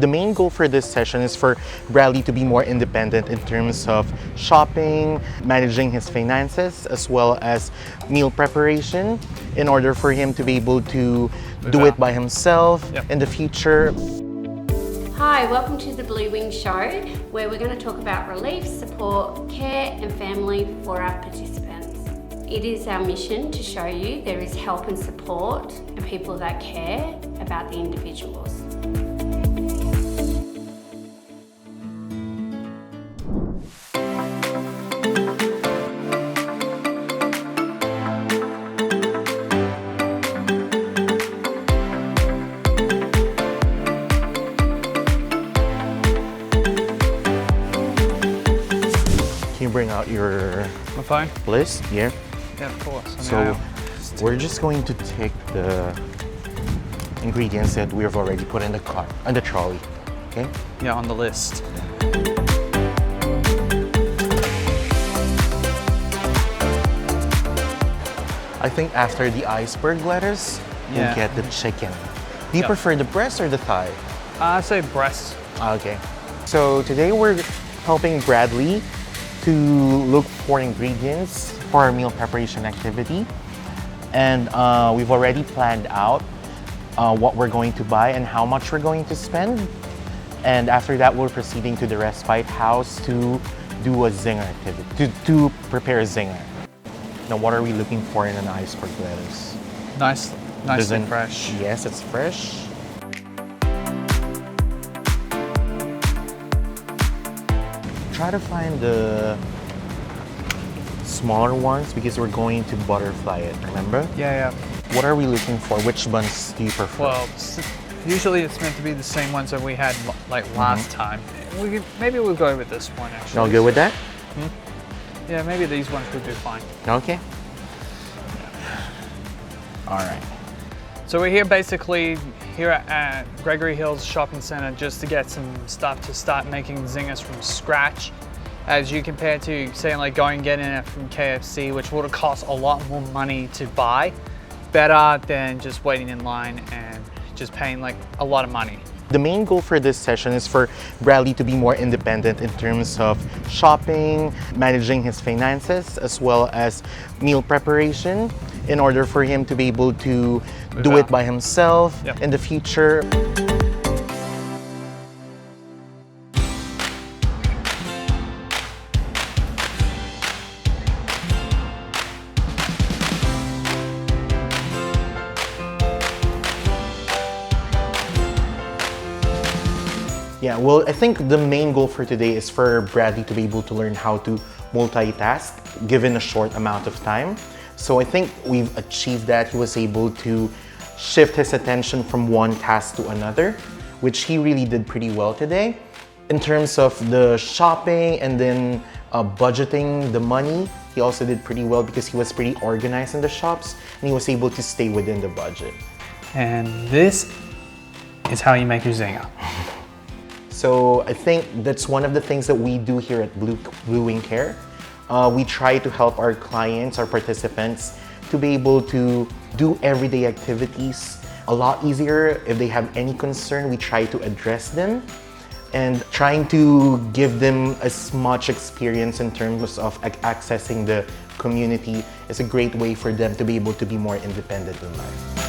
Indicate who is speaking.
Speaker 1: The main goal for this session is for Bradley to be more independent in terms of shopping, managing his finances, as well as meal preparation in order for him to be able to do it by himself in the future.
Speaker 2: Hi, welcome to the BlueWing Show, where we're going to talk about relief, support, care and family for our participants. It is our mission to show you there is help and support and people that care about the individuals.
Speaker 1: Can you bring out your
Speaker 3: My phone?
Speaker 1: list? Yeah.
Speaker 3: Yeah, of course.
Speaker 1: So we're just going to take the ingredients that we have already put in the cart, on the trolley. Okay.
Speaker 3: Yeah, on the list.
Speaker 1: I think after the iceberg lettuce, we'll
Speaker 3: Yeah.
Speaker 1: get the chicken. Do you
Speaker 3: Yeah.
Speaker 1: prefer the breast or the thigh?
Speaker 3: I say breast.
Speaker 1: Okay. So today we're helping Bradley to look for ingredients for our meal preparation activity. And we've already planned out what we're going to buy and how much we're going to spend. And after that, we're proceeding to the respite house to do a zinger activity, to prepare a zinger. Now, what are we looking for in an iceberg lettuce?
Speaker 3: Nice and
Speaker 1: Doesn't-
Speaker 3: fresh.
Speaker 1: Yes, it's fresh. Try to find the smaller ones because we're going to butterfly it, remember?
Speaker 3: Yeah.
Speaker 1: What are we looking for? Which buns do you prefer?
Speaker 3: Well, usually it's meant to be the same ones that we had like last time. Maybe we'll go with this one actually.
Speaker 1: Y'all good with that?
Speaker 3: Yeah, maybe these ones would be fine.
Speaker 1: Okay. All right.
Speaker 3: So we're here basically here at Gregory Hills Shopping Center just to get some stuff to start making zingers from scratch. As you compare to say like going and getting it from KFC, which would have cost a lot more money to buy, better than just waiting in line and just paying like a lot of money.
Speaker 1: The main goal for this session is for Bradley to be more independent in terms of shopping, managing his finances, as well as meal preparation in order for him to be able to do it by himself in the future. Yeah, well, I think the main goal for today is for Bradley to be able to learn how to multitask given a short amount of time. So I think we've achieved that. He was able to shift his attention from one task to another, which he really did pretty well today. In terms of the shopping and then budgeting the money, he also did pretty well because he was pretty organized in the shops and he was able to stay within the budget.
Speaker 3: And this is how you make your zinger.
Speaker 1: So I think that's one of the things that we do here at BlueWing Care. We try to help our clients, our participants, to be able to do everyday activities a lot easier. If they have any concern, we try to address them and trying to give them as much experience in terms of accessing the community is a great way for them to be able to be more independent in life.